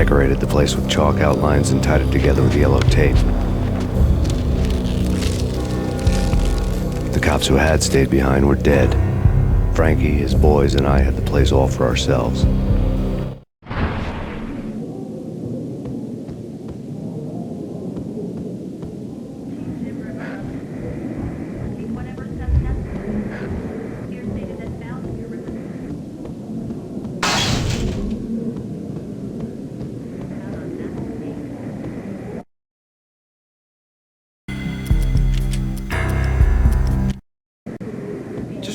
decorated the place with chalk outlines and tied it together with yellow tape. The cops who had stayed behind were dead. Frankie, his boys, and I had the place all for ourselves.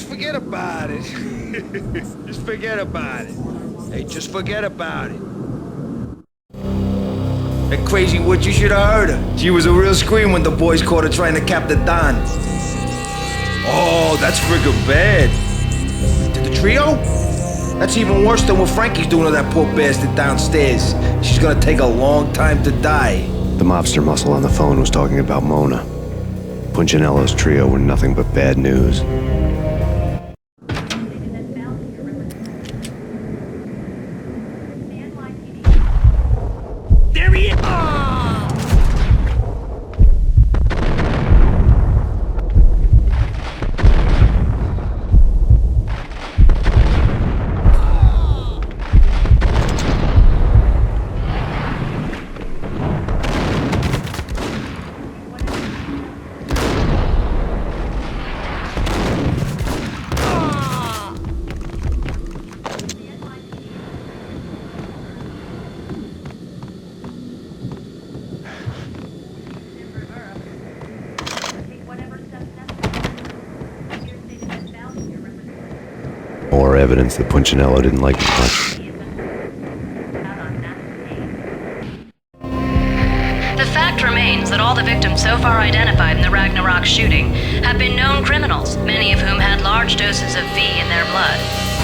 Forget about it. Just forget about it. Hey, just forget about it. That crazy witch, you should have heard her. She was a real scream when the boys caught her trying to cap the Don. Oh, that's friggin' bad. To the trio? That's even worse than what Frankie's doing to that poor bastard downstairs. She's gonna take a long time to die. The mobster muscle on the phone was talking about Mona. Punchinello's trio were nothing but bad news. There he is! More evidence that Punchinello didn't like me much. The fact remains that all the victims so far identified in the Ragnarok shooting have been known criminals, many of whom had large doses of V in their blood.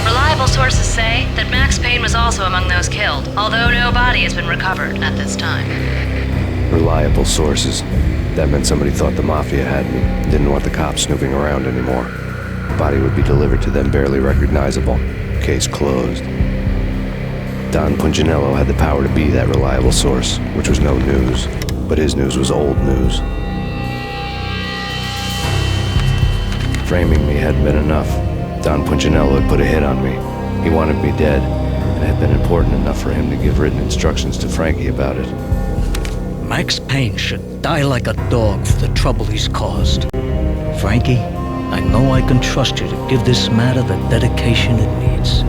Reliable sources say that Max Payne was also among those killed, although no body has been recovered at this time. Reliable sources. That meant somebody thought the Mafia had me, didn't want the cops snooping around anymore. The body would be delivered to them barely recognizable. Case closed. Don Punchinello had the power to be that reliable source, which was no news. But his news was old news. Framing me hadn't been enough. Don Punchinello had put a hit on me. He wanted me dead, and it had been important enough for him to give written instructions to Frankie about it. Max Payne should die like a dog for the trouble he's caused. Frankie, I know I can trust you to give this matter the dedication it needs.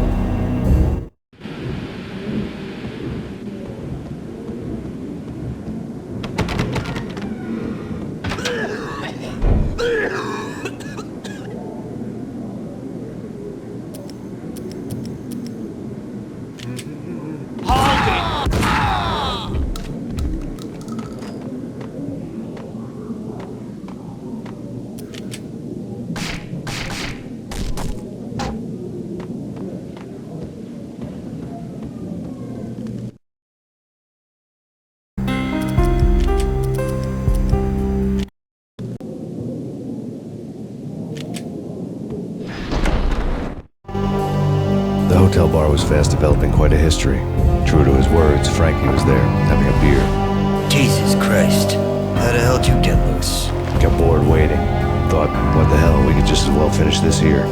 The hotel bar was fast developing quite a history. True to his words, Frankie was there, having a beer. Jesus Christ. How the hell did you get loose? Got bored waiting. Thought, what the hell, we could just as well finish this here.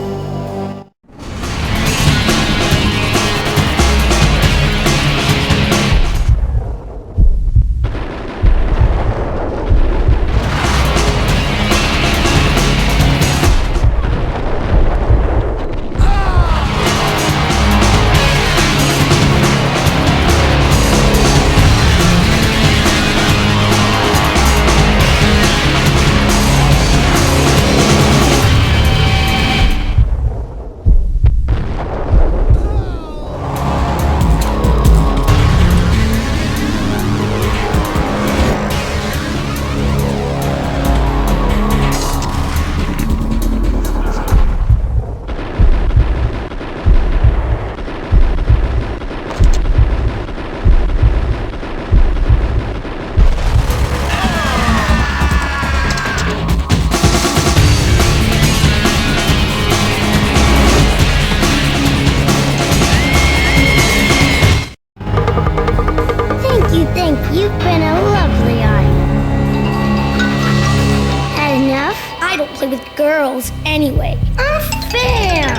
criminals anyway. Unfair!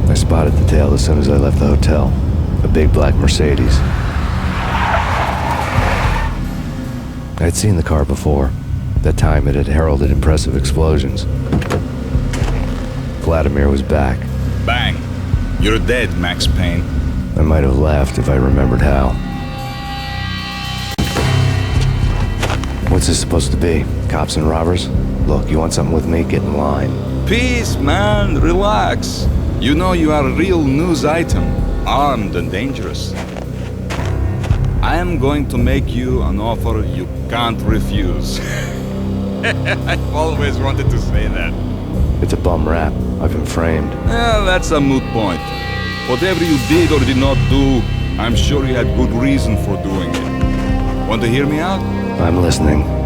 I spotted the tail as soon as I left the hotel. A big black Mercedes. I'd seen the car before. That time it had heralded impressive explosions. Vladimir was back. Bang! You're dead, Max Payne. I might have laughed if I remembered how. What's this supposed to be? Cops and robbers? Look, you want something with me? Get in line. Peace, man. Relax. You know you are a real news item. Armed and dangerous. I am going to make you an offer you can't refuse. I've always wanted to say that. It's a bum rap. I've been framed. That's a moot point. Whatever you did or did not do, I'm sure you had good reason for doing it. Want to hear me out? I'm listening.